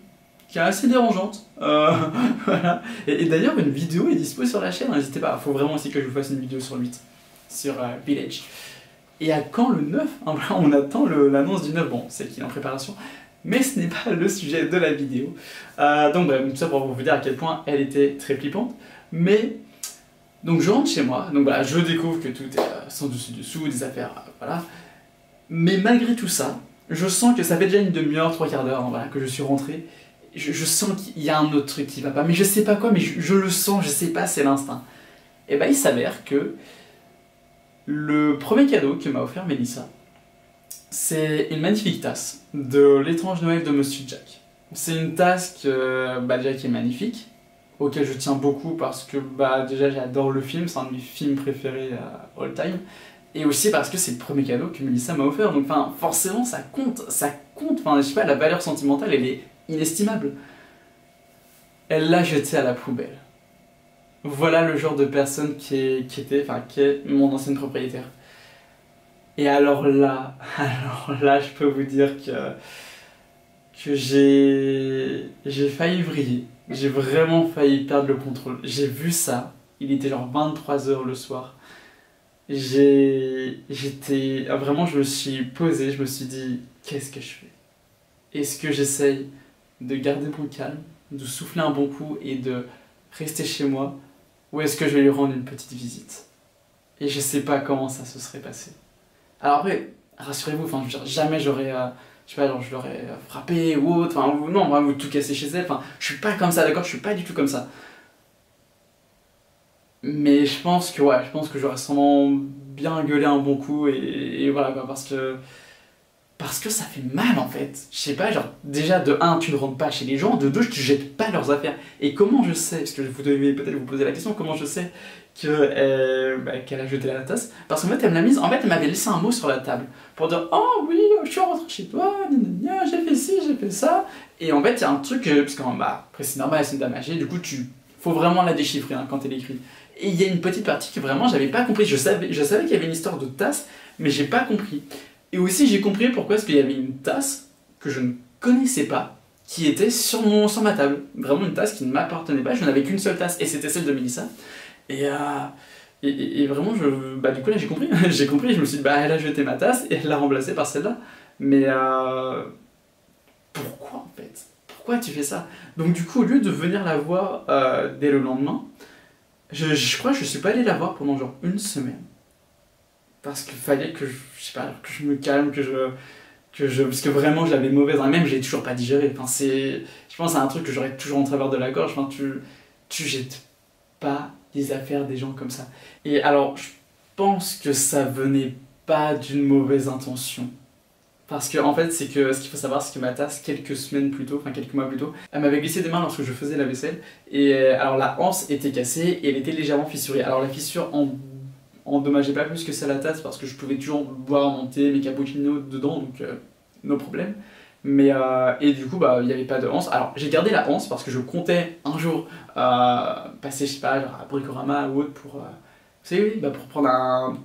qui est assez dérangeante. Voilà. Et d'ailleurs, une vidéo est dispo sur la chaîne, n'hésitez pas. Il faut vraiment aussi que je vous fasse une vidéo sur le 8, sur Village. Et à quand le 9 hein, on attend l'annonce du 9, bon, c'est qu'il est en préparation. Mais ce n'est pas le sujet de la vidéo. Donc bref, tout ça pour vous dire à quel point elle était très flippante. Mais, donc je rentre chez moi, donc voilà, je découvre que tout est sans dessus-dessous, des affaires, voilà. Mais malgré tout ça, je sens que ça fait déjà une demi-heure, trois quarts d'heure, hein, voilà, que je suis rentré. Je sens qu'il y a un autre truc qui va pas, mais je sais pas quoi, mais je le sens, je sais pas, c'est l'instinct. Et bah il s'avère que le premier cadeau que m'a offert Mélissa, c'est une magnifique tasse de l'étrange Noël de Monsieur Jack. C'est une tasse déjà qui est magnifique, auquel je tiens beaucoup parce que bah, déjà j'adore le film, c'est un de mes films préférés all time, et aussi parce que c'est le premier cadeau que Melissa m'a offert, donc forcément ça compte, enfin je sais pas, la valeur sentimentale elle est inestimable. Elle l'a jeté à la poubelle. Voilà le genre de personne qui est mon ancienne propriétaire. Et alors là, je peux vous dire que j'ai failli vriller. J'ai vraiment failli perdre le contrôle. J'ai vu ça, il était genre 23 h le soir. Vraiment, je me suis posé, je me suis dit, qu'est-ce que je fais? Est-ce que j'essaye de garder mon calme, de souffler un bon coup et de rester chez moi? Ou est-ce que je vais lui rendre une petite visite? Et je sais pas comment ça se serait passé. Alors après, rassurez-vous, enfin, je veux dire, jamais j'aurais, je sais pas, genre, je l'aurais frappé ou autre, enfin, non, vraiment tout casser chez elle, enfin, je suis pas comme ça, d'accord, je suis pas du tout comme ça. Mais je pense que, ouais, je pense que j'aurais sûrement bien gueulé un bon coup, et voilà, quoi, parce que, parce que ça fait mal en fait. Je sais pas, genre, déjà de un tu ne rentres pas chez les gens, de 2 tu jettes pas leurs affaires. Et comment je sais, parce que vous devez peut-être vous poser la question, comment je sais qu'elle a jeté la tasse? Parce qu'en fait, elle me l'a mise, en fait, elle m'avait laissé un mot sur la table pour dire oh oui, je suis rentré chez toi, j'ai fait ci, j'ai fait ça. Et en fait, il y a un truc, parce que bah, après c'est normal, c'est une dame âgée, du coup, faut vraiment la déchiffrer hein, quand elle écrit. Et il y a une petite partie que vraiment j'avais pas compris. Je savais qu'il y avait une histoire de tasse, mais j'ai pas compris. Et aussi, j'ai compris pourquoi, parce qu'il y avait une tasse que je ne connaissais pas, qui était sur ma table. Vraiment une tasse qui ne m'appartenait pas, je n'avais qu'une seule tasse, et c'était celle de Mélissa. Et vraiment, bah, du coup, là, j'ai compris. J'ai compris, je me suis dit, bah, elle a jeté ma tasse, et elle l'a remplacée par celle-là. Mais pourquoi, en fait? Pourquoi tu fais ça? Donc, du coup, au lieu de venir la voir dès le lendemain, je crois que je suis pas allé la voir pendant genre une semaine. Parce qu'il fallait que je sais pas, que je me calme, parce que vraiment je l'avais mauvaise, même je l'ai toujours pas digéré. Enfin, je pense que c'est un truc que j'aurais toujours en travers de la gorge. Enfin, tu jettes pas les affaires des gens comme ça. Et alors, je pense que ça venait pas d'une mauvaise intention. Parce que en fait, ce qu'il faut savoir, c'est que ma tasse, quelques semaines plus tôt, enfin quelques mois plus tôt, elle m'avait glissé des mains lorsque je faisais la vaisselle. Et alors la anse était cassée et elle était légèrement fissurée. Alors la fissure endommageait pas plus que ça la tasse parce que je pouvais toujours boire, monter mes cappuccinos dedans, donc no problème. Mais et du coup, bah, il n'y avait pas de anse. Alors j'ai gardé la anse parce que je comptais un jour passer, je sais pas, genre à Bricorama ou autre pour, vous savez, oui, bah, pour prendre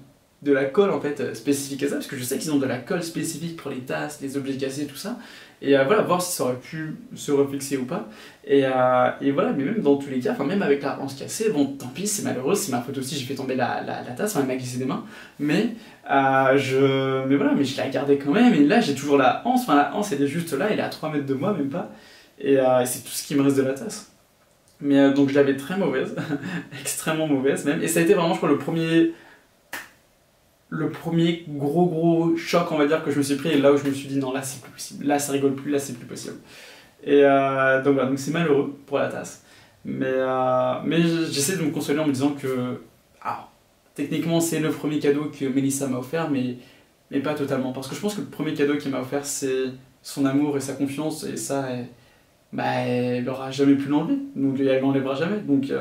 de la colle en fait spécifique à ça, parce que je sais qu'ils ont de la colle spécifique pour les tasses, les objets cassés, tout ça. Et voilà, voir si ça aurait pu se refixer ou pas. Et voilà, mais même dans tous les cas, enfin même avec la hanche cassée, bon tant pis, c'est malheureux, c'est ma faute aussi, j'ai fait tomber la tasse, enfin elle m'a glissé des mains. Mais voilà, mais je la gardais quand même, et là j'ai toujours la hanche, enfin la hanche elle est juste là, elle est à 3 mètres de moi, même pas. Et c'est tout ce qui me reste de la tasse. Mais donc je l'avais très mauvaise, extrêmement mauvaise même, et ça a été vraiment je crois le premier gros choc on va dire que je me suis pris, et là où je me suis dit non là c'est plus possible, là ça rigole plus, là c'est plus possible. Et donc voilà, donc c'est malheureux pour la tasse, mais j'essaie de me consoler en me disant que techniquement c'est le premier cadeau que Mélissa m'a offert, mais pas totalement, parce que je pense que le premier cadeau qu'elle m'a offert c'est son amour et sa confiance, et ça elle aura jamais pu l'enlever, donc elle l'enlèvera jamais, donc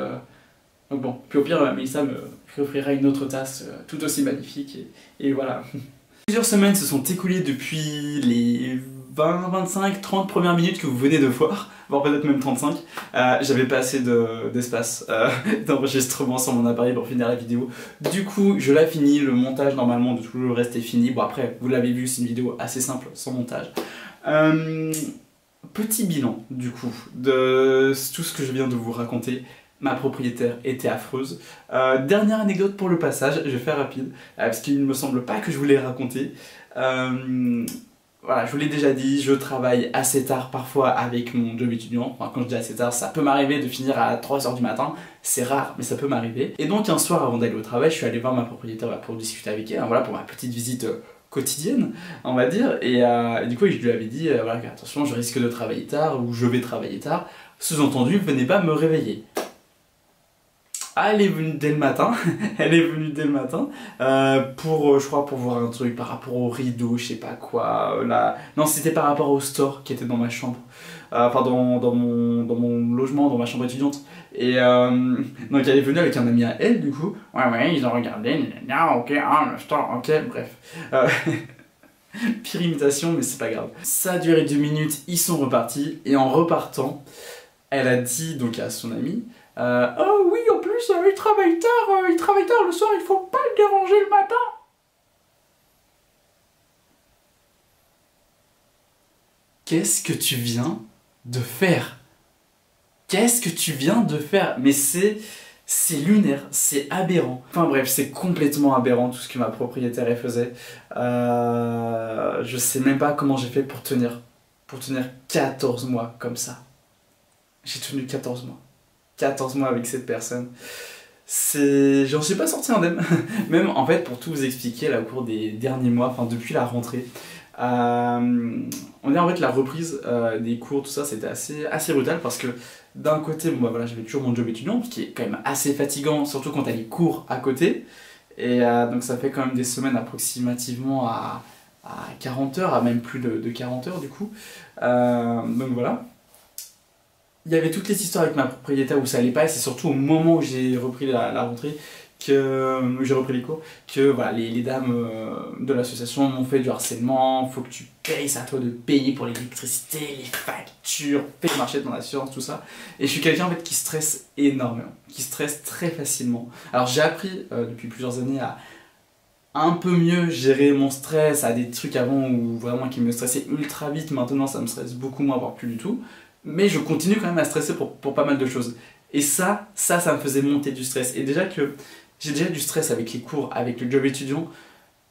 bon, puis au pire Mélissa me offrira une autre tasse tout aussi magnifique, et voilà. Plusieurs semaines se sont écoulées depuis les 20, 25, 30 premières minutes que vous venez de voir, voire peut-être même 35. J'avais pas assez d'espace d'enregistrement sur mon appareil pour finir la vidéo. Du coup, je la finis, le montage normalement de tout le reste est fini. Bon après, vous l'avez vu, c'est une vidéo assez simple, sans montage. Petit bilan du coup de tout ce que je viens de vous raconter. Ma propriétaire était affreuse. Dernière anecdote pour le passage, je vais faire rapide, parce qu'il ne me semble pas que je vous l'ai raconté. Voilà, je vous l'ai déjà dit, je travaille assez tard parfois avec mon job étudiant. Enfin, quand je dis assez tard, ça peut m'arriver de finir à 3 h du matin. C'est rare, mais ça peut m'arriver. Et donc un soir avant d'aller au travail, je suis allé voir ma propriétaire pour discuter avec elle, voilà, pour ma petite visite quotidienne, on va dire. Et du coup, je lui avais dit, voilà, attention, je risque de travailler tard, ou je vais travailler tard. Sous-entendu, venez pas me réveiller. Elle est venue dès le matin, je crois pour voir un truc par rapport au rideau, je sais pas quoi, non c'était par rapport au store qui était dans ma chambre, enfin dans mon logement, dans ma chambre étudiante, et donc elle est venue avec un ami à elle du coup, ouais ils ont regardé, ok, le store, ok, bref, pire imitation mais c'est pas grave. Ça a duré 2 minutes, ils sont repartis, et en repartant, elle a dit donc à son ami, oh oui, en plus, il travaille tard le soir, il faut pas le déranger le matin. Qu'est-ce que tu viens de faire? Qu'est-ce que tu viens de faire? Mais c'est lunaire, c'est aberrant. Enfin bref, c'est complètement aberrant tout ce que ma propriétaire faisait. Je sais même pas comment j'ai fait pour tenir 14 mois comme ça. J'ai tenu 14 mois. 14 mois avec cette personne. J'en suis pas sorti indemne. Même en fait, pour tout vous expliquer, là, au cours des derniers mois, enfin depuis la rentrée, on est en fait la reprise des cours, tout ça, c'était assez brutal parce que d'un côté, bon, bah, voilà, j'avais toujours mon job étudiant, ce qui est quand même assez fatigant, surtout quand t'as les cours à côté. Et donc ça fait quand même des semaines approximativement à à 40 heures, à même plus de 40 heures du coup. Donc voilà. Il y avait toutes les histoires avec ma propriétaire où ça allait pas, et c'est surtout au moment où j'ai repris la rentrée, où j'ai repris les cours, que voilà, les dames de l'association m'ont fait du harcèlement. Faut que tu payes, c'est à toi de payer pour l'électricité, les factures, payer le marché de ton assurance, tout ça. Et je suis quelqu'un en fait qui stresse énormément, qui stresse très facilement. Alors j'ai appris depuis plusieurs années à un peu mieux gérer mon stress, à des trucs avant où vraiment qui me stressaient ultra vite. Maintenant ça me stresse beaucoup moins, voire plus du tout. Mais je continue quand même à stresser pour pas mal de choses. Et ça me faisait monter du stress. Et déjà que j'ai déjà du stress avec les cours, avec le job étudiant,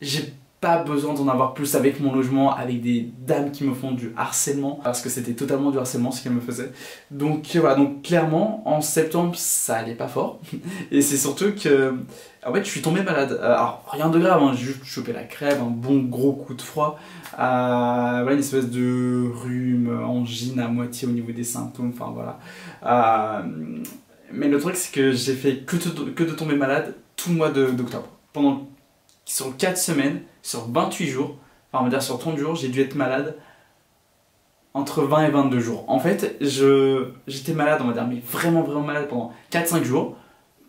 j'ai pas besoin d'en avoir plus avec mon logement, avec des dames qui me font du harcèlement, parce que c'était totalement du harcèlement ce qu'elles me faisaient. Donc voilà, donc clairement, en septembre, ça allait pas fort. Et c'est surtout que, en fait, je suis tombé malade. Alors, rien de grave, hein, j'ai juste chopé la crève, un bon gros coup de froid. Voilà, une espèce de rhume, angine à moitié au niveau des symptômes, enfin voilà. Mais le truc, c'est que j'ai fait que de tomber malade tout le mois d'octobre. Sur 4 semaines, sur 28 jours, enfin on va dire sur 30 jours, j'ai dû être malade entre 20 et 22 jours. En fait, j'étais malade, on va dire, mais vraiment malade pendant 4-5 jours.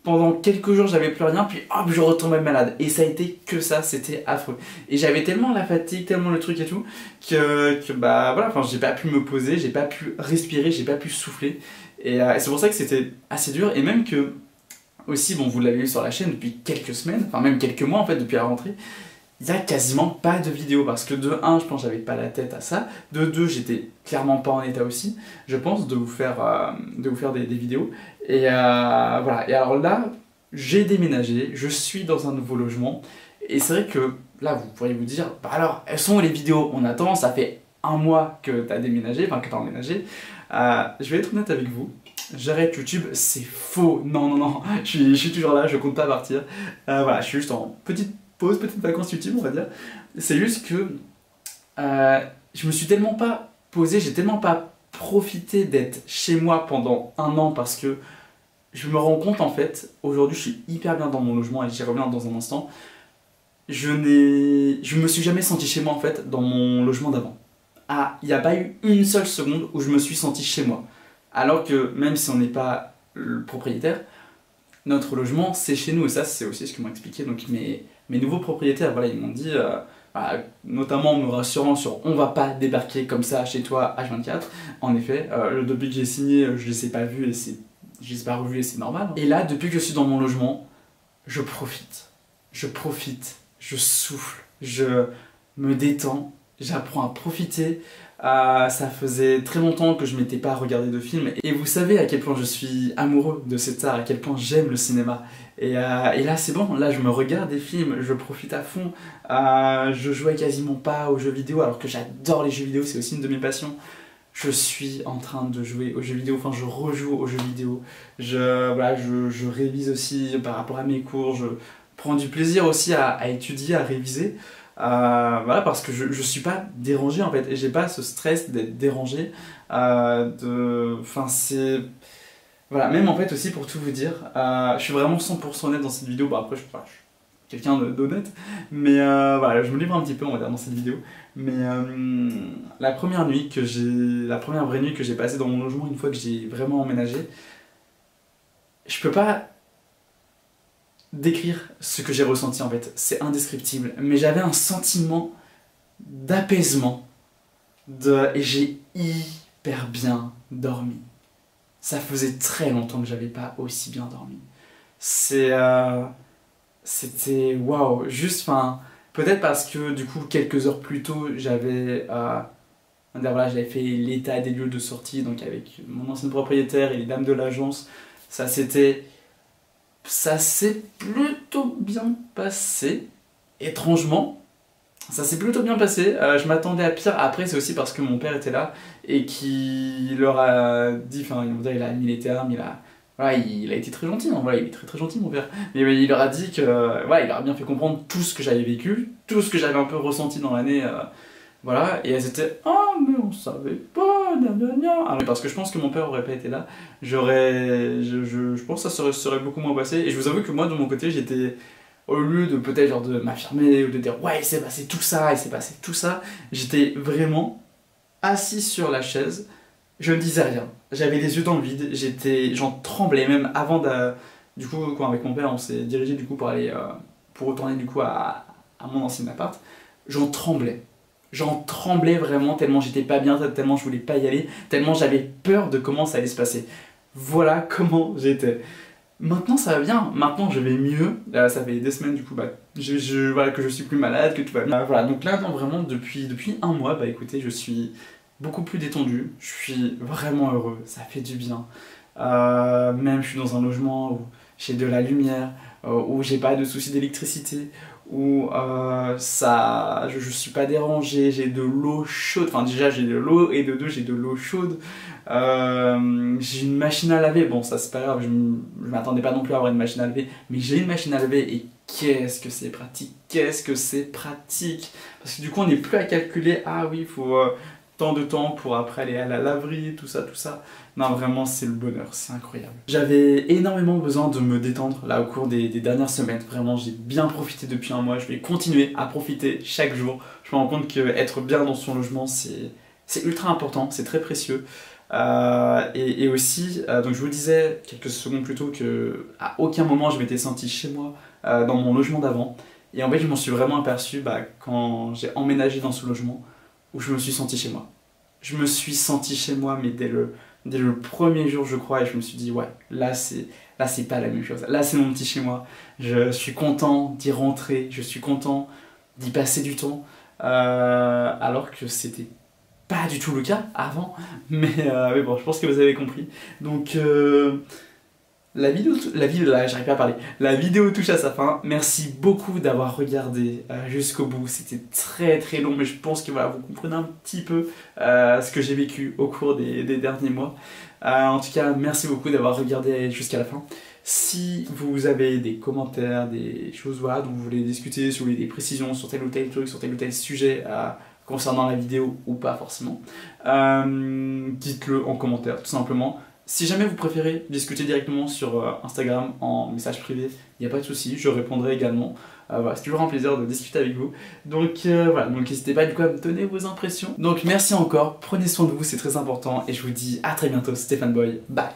Pendant quelques jours, j'avais plus rien, puis hop, je retombais malade. Et ça a été que ça, c'était affreux. Et j'avais tellement la fatigue, tellement le truc et tout, que bah voilà, enfin, j'ai pas pu me poser, j'ai pas pu respirer, j'ai pas pu souffler. Et c'est pour ça que c'était assez dur, et même que, aussi, bon, vous l'avez vu sur la chaîne depuis quelques semaines, enfin même quelques mois en fait, depuis la rentrée, il n'y a quasiment pas de vidéos, parce que de 1, je pense que j'avais pas la tête à ça, de 2, j'étais clairement pas en état aussi, je pense, de vous faire des vidéos, et voilà. Et alors là, j'ai déménagé, je suis dans un nouveau logement, et c'est vrai que là, vous pourriez vous dire, bah alors, elles sont où les vidéos? On attend, ça fait un mois que tu as déménagé, enfin que tu as emménagé. Je vais être honnête avec vous, j'arrête YouTube, c'est faux, non, je suis toujours là, je compte pas partir. Voilà, je suis juste en petite pause, petite vacances YouTube, on va dire. C'est juste que je me suis tellement pas posé, j'ai tellement pas profité d'être chez moi pendant un an, parce que je me rends compte en fait, aujourd'hui je suis hyper bien dans mon logement et j'y reviens dans un instant. Je me suis jamais senti chez moi en fait dans mon logement d'avant. Ah, il n'y a pas eu une seule seconde où je me suis senti chez moi. Alors que même si on n'est pas le propriétaire, notre logement c'est chez nous, et ça c'est aussi ce que m'ont expliqué donc mes nouveaux propriétaires. Voilà, ils m'ont dit, notamment en me rassurant sur on va pas débarquer comme ça chez toi H24. En effet, depuis que j'ai signé, je les ai pas vus et je les ai pas revus et c'est normal. Et là, depuis que je suis dans mon logement, je profite, je souffle, je me détends, j'apprends à profiter. Ça faisait très longtemps que je m'étais pas regardé de film, et vous savez à quel point je suis amoureux de cet art, à quel point j'aime le cinéma. Et là c'est bon, là je me regarde des films, je profite à fond. Je jouais quasiment pas aux jeux vidéo alors que j'adore les jeux vidéo, c'est aussi une de mes passions. Je suis en train de jouer aux jeux vidéo, enfin je rejoue aux jeux vidéo. Voilà, je révise aussi par rapport à mes cours, je prends du plaisir aussi à étudier, à réviser. Voilà, parce que je suis pas dérangé en fait, et j'ai pas ce stress d'être dérangé. Enfin c'est... Voilà, même en fait aussi pour tout vous dire, je suis vraiment 100% honnête dans cette vidéo. Bon après je suis quelqu'un d'honnête, mais voilà, je me livre un petit peu on va dire dans cette vidéo. Mais la première vraie nuit que j'ai passée dans mon logement, une fois que j'ai vraiment emménagé, je peux pas décrire ce que j'ai ressenti en fait, c'est indescriptible, mais j'avais un sentiment d'apaisement, et j'ai hyper bien dormi. Ça faisait très longtemps que j'avais pas aussi bien dormi. C'était waouh, juste, enfin, peut-être parce que du coup quelques heures plus tôt j'avais fait l'état des lieux de sortie, donc avec mon ancienne propriétaire et les dames de l'agence, ça s'est plutôt bien passé, étrangement. Ça s'est plutôt bien passé, je m'attendais à pire. Après c'est aussi parce que mon père était là et qu'il leur a dit, enfin il a mis les termes, voilà, il a été très gentil, non, voilà, il est très gentil mon père. Mais il leur a dit que, voilà, il leur a bien fait comprendre tout ce que j'avais vécu, tout ce que j'avais un peu ressenti dans l'année, voilà, et elles étaient « Ah mais on savait pas, gna. Ah, mais parce que je pense que mon père aurait pas été là, je pense que ça serait beaucoup moins passé. Et je vous avoue que moi de mon côté j'étais Au lieu de peut-être genre de m'affirmer ou de dire ouais il s'est passé tout ça, il s'est passé tout ça, j'étais vraiment assis sur la chaise, je ne disais rien. J'avais les yeux dans le vide, j'en tremblais même avant de... Du coup, quand avec mon père, on s'est dirigé du coup pour aller, pour retourner du coup à mon ancien appart. J'en tremblais. J'en tremblais vraiment tellement j'étais pas bien, tellement je voulais pas y aller, tellement j'avais peur de comment ça allait se passer. Voilà comment j'étais. Maintenant ça va bien, maintenant je vais mieux. Ça fait des semaines du coup bah, voilà, que je suis plus malade, que tout va bien. Voilà, donc là non, vraiment depuis un mois, bah écoutez, je suis beaucoup plus détendu, je suis vraiment heureux, ça fait du bien. Même je suis dans un logement où j'ai de la lumière, où j'ai pas de soucis d'électricité, où je suis pas dérangé, j'ai de l'eau chaude, enfin déjà j'ai de l'eau et de deux j'ai de l'eau chaude. J'ai une machine à laver, bon ça c'est pas grave, je m'attendais pas non plus à avoir une machine à laver, mais j'ai une machine à laver et qu'est-ce que c'est pratique, qu'est-ce que c'est pratique. Parce que du coup on n'est plus à calculer, ah oui il faut tant de temps pour après aller à la laverie, tout ça, tout ça. Non vraiment c'est le bonheur, c'est incroyable. J'avais énormément besoin de me détendre là au cours des dernières semaines, vraiment j'ai bien profité depuis un mois, je vais continuer à profiter chaque jour. Je me rends compte qu'être bien dans son logement c'est ultra important, c'est très précieux. Et aussi, donc je vous disais quelques secondes plus tôt que à aucun moment je m'étais senti chez moi dans mon logement d'avant. Et en fait, je m'en suis vraiment aperçu quand j'ai emménagé dans ce logement où je me suis senti chez moi. Je me suis senti chez moi, mais dès le premier jour, je crois, et je me suis dit, ouais, là c'est pas la même chose. Là, c'est mon petit chez moi. Je suis content d'y rentrer, je suis content d'y passer du temps, alors que c'était pas du tout le cas avant, mais bon, je pense que vous avez compris. Donc, j'arrive pas à parler. La vidéo touche à sa fin. Merci beaucoup d'avoir regardé jusqu'au bout. C'était très très long, mais je pense que voilà, vous comprenez un petit peu ce que j'ai vécu au cours des derniers mois. En tout cas, merci beaucoup d'avoir regardé jusqu'à la fin. Si vous avez des commentaires, des choses voilà, dont vous voulez discuter, si vous voulez des précisions sur tel ou tel truc, sur tel ou tel sujet concernant la vidéo ou pas forcément, dites-le en commentaire tout simplement. Si jamais vous préférez discuter directement sur Instagram en message privé, il n'y a pas de souci, je répondrai également. Voilà, c'est toujours un plaisir de discuter avec vous. Donc voilà, donc n'hésitez pas du coup à me donner vos impressions. Donc merci encore, prenez soin de vous, c'est très important, et je vous dis à très bientôt, Stéphane Boy, bye.